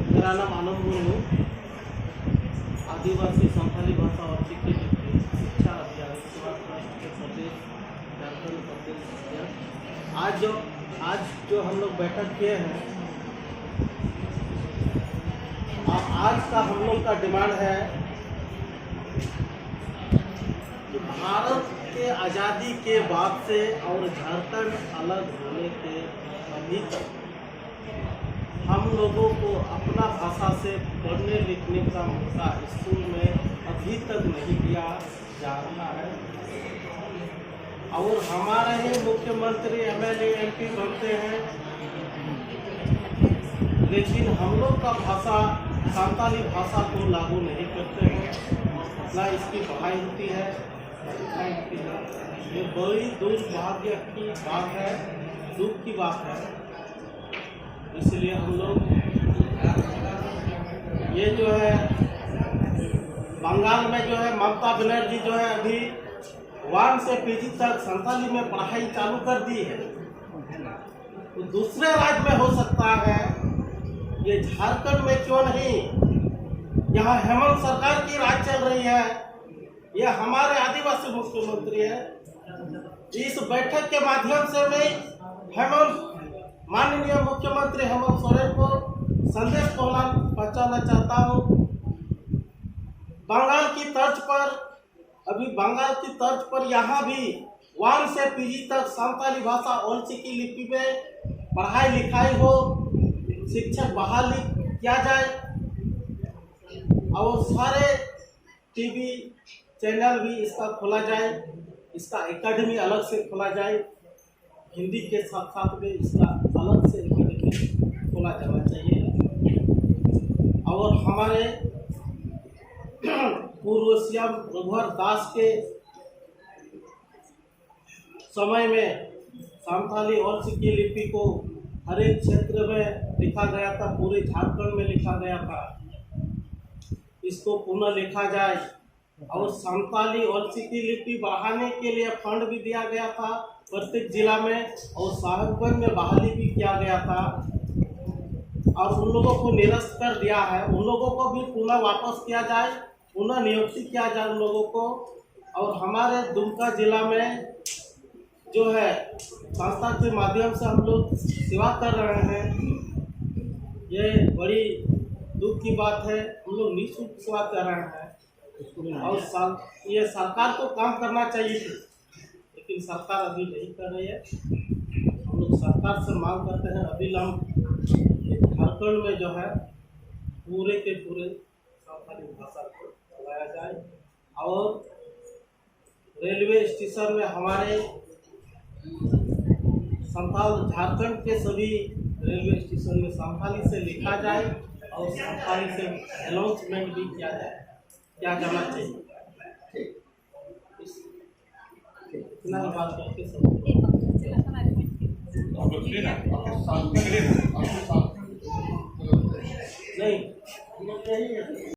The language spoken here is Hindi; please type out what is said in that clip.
मेरा नाम आनंद मुर्मू, आदिवासी संथाली भाषा और चिकी शिक्षा अभियान के प्रदेश झारखंड प्रदेश। आज जो हम लोग बैठक किए हैं, आज का हम लोग का डिमांड है कि भारत के आज़ादी के बाद से और झारखंड अलग होने के अभी तक हम लोगों को अपना भाषा से पढ़ने लिखने का मौका स्कूल में अभी तक नहीं दिया जा रहा है। और हमारे ही मुख्यमंत्री MLA MP बनते हैं, लेकिन हम लोग का भाषा संथाली भाषा को लागू नहीं करते हैं, ना इसकी पढ़ाई होती है। ये बड़ी दुर्भाग्य की बात है, दुख की बात है। इसलिए हम लोग ये जो है बंगाल में जो है ममता बनर्जी जो है अभी 1 से PG तक संथाली में पढ़ाई चालू कर दी है। तो दूसरे राज्य में हो सकता है, ये झारखंड में क्यों नहीं? यहाँ हेमंत सरकार की राज चल रही है, ये हमारे आदिवासी मुख्यमंत्री है। इस बैठक के माध्यम से मैं माननीय मुख्यमंत्री हेमंत सोरेन को संदेश पहुंचाना चाहता हूँ। बंगाल की तर्ज पर यहाँ भी 1 से PG तक संथाली भाषा और चिकी लिपि में पढ़ाई लिखाई हो, शिक्षक बहाली किया जाए और सारे टीवी चैनल भी इसका खोला जाए, इसका एकेडमी अलग से खोला जाए, हिंदी के साथ साथ में इसका अलग से एकेडमी खोला जाना चाहिए। और हमारे पूर्व CM रघुवर दास के समय में संथाली और चिकी लिपि को हर एक क्षेत्र में लिखा गया था, पूरे झारखंड में लिखा गया था। इसको पुनः लिखा जाए और संथाली और चिकी लिपि बढ़ाने के लिए फंड भी दिया गया था प्रत्येक जिला में, और साहेबगंज में बहाली भी किया गया था। और उन लोगों को निरस्त कर दिया है, उन लोगों को भी पुनः वापस किया जाए, पुनः नियुक्ति किया जाए उन लोगों को। और हमारे दुमका जिला में जो है संस्था के माध्यम से हम लोग सेवा कर रहे हैं। ये बड़ी दुख की बात है, हम लोग निःशुल्क सेवा कर रहे हैं। और ये सरकार को काम करना चाहिए, लेकिन सरकार अभी नहीं कर रही है। हम लोग सरकार से मांग करते हैं अविलंब झारखंड में जो है पूरे के पूरे संथाली भाषा को चलाया जाए। और रेलवे स्टेशन में हमारे झारखंड के सभी रेलवे स्टेशन में संथाली से लिखा जाए और संथाली से अनाउंसमेंट भी किया जाना चाहिए। इतना बात करके सब नहीं